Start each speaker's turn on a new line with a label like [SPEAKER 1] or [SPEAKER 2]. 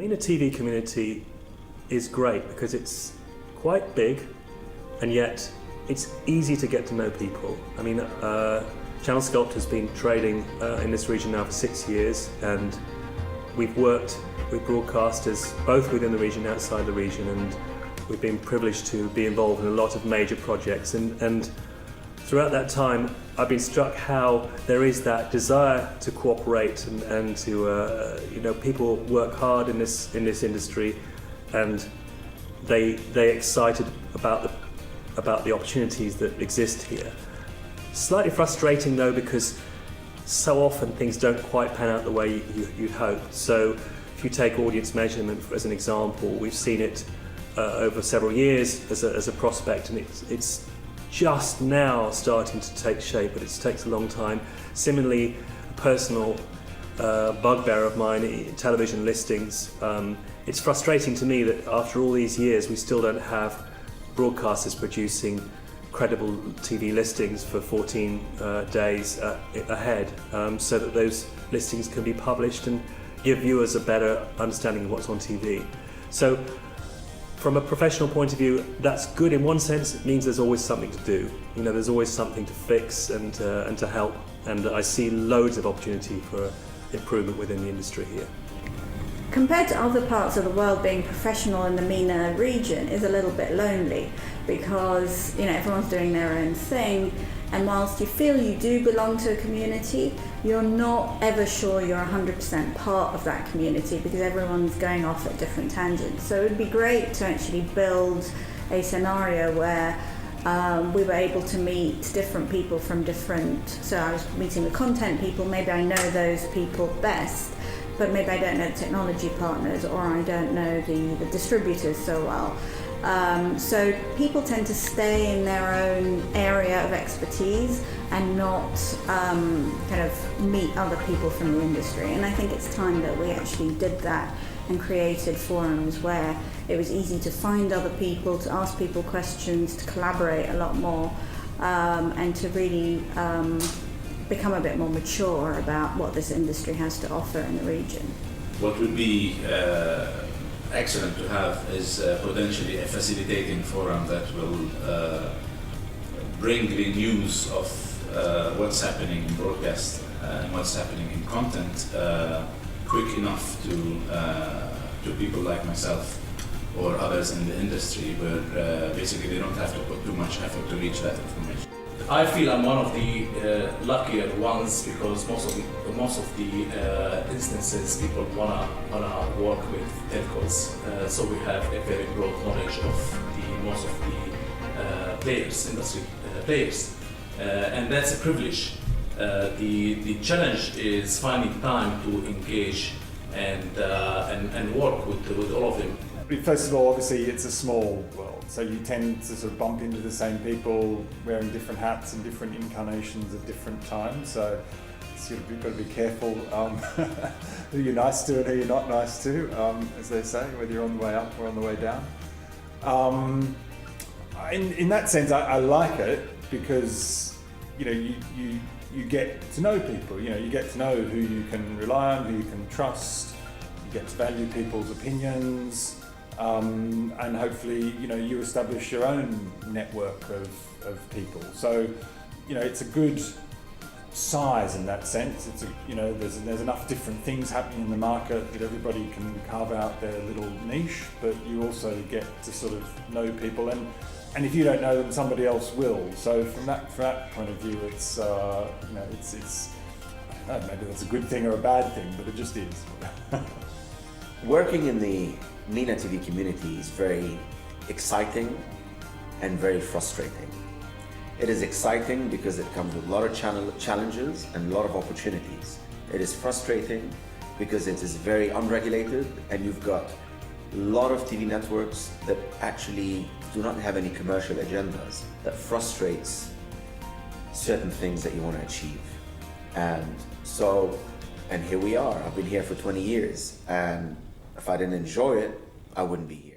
[SPEAKER 1] MENA TV community is great because it's quite big and yet it's easy to get to know people. I mean, Channel Sculpt has been trading in this region now for 6 years, and we've worked with broadcasters both within the region and outside the region, and we've been privileged to be involved in a lot of major projects. And throughout that time, I've been struck how there is that desire to cooperate and to, people work hard in this industry, and they're excited about the opportunities that exist here. Slightly frustrating though, because so often things don't quite pan out the way you'd hope. So if you take audience measurement as an example, we've seen it over several years as a prospect, and it's just now starting to take shape, but it takes a long time. Similarly, a personal bugbear of mine, television listings. It's frustrating to me that after all these years we still don't have broadcasters producing credible TV listings for 14 days ahead, so that those listings can be published and give viewers a better understanding of what's on TV. So from a professional point of view, that's good in one sense. It means there's always something to do. There's always something to fix and to help, and I see loads of opportunity for improvement within the industry here.
[SPEAKER 2] Compared to other parts of the world, being professional in the MENA region is a little bit lonely, because everyone's doing their own thing, and whilst you feel you do belong to a community, you're not ever sure you're 100% part of that community, because everyone's going off at different tangents. So it would be great to actually build a scenario where we were able to meet different people from different, so I was meeting the content people, maybe I know those people best, but maybe I don't know the technology partners, or I don't know the distributors so well. So people tend to stay in their own area of expertise and not kind of meet other people from the industry. And I think it's time that we actually did that and created forums where it was easy to find other people, to ask people questions, to collaborate a lot more, and to really become a bit more mature about what this industry has to offer in the region.
[SPEAKER 3] What would be excellent to have is potentially a facilitating forum that will bring the news of what's happening in broadcast and what's happening in content quick enough to people like myself or others in the industry, where basically they don't have to put too much effort to reach that information.
[SPEAKER 4] I feel I'm one of the luckier ones, because most of the instances people wanna work with telcos, so we have a very broad knowledge of most of the industry players, and that's a privilege. The challenge is finding time to engage and work with all of them.
[SPEAKER 5] First of all, obviously it's a small world, so you tend to sort of bump into the same people wearing different hats and different incarnations at different times, so you've got to be careful who you're nice to and who you're not nice to, as they say, whether you're on the way up or on the way down. In that sense, I like it, because you get to know people, you get to know who you can rely on, who you can trust, you get to value people's opinions, and hopefully you establish your own network of people. So it's a good size in that sense. It's there's enough different things happening in the market that everybody can carve out their little niche, but you also get to sort of know people, and if you don't know them, somebody else will. So from that point of view, it's it's I don't know, maybe that's a good thing or a bad thing, but it just is.
[SPEAKER 6] Working in the MENA TV community is very exciting and very frustrating. It is exciting because it comes with a lot of challenges and a lot of opportunities. It is frustrating because it is very unregulated, and you've got a lot of TV networks that actually do not have any commercial agendas. That frustrates certain things that you want to achieve. And here we are. I've been here for 20 years, and if I didn't enjoy it, I wouldn't be here.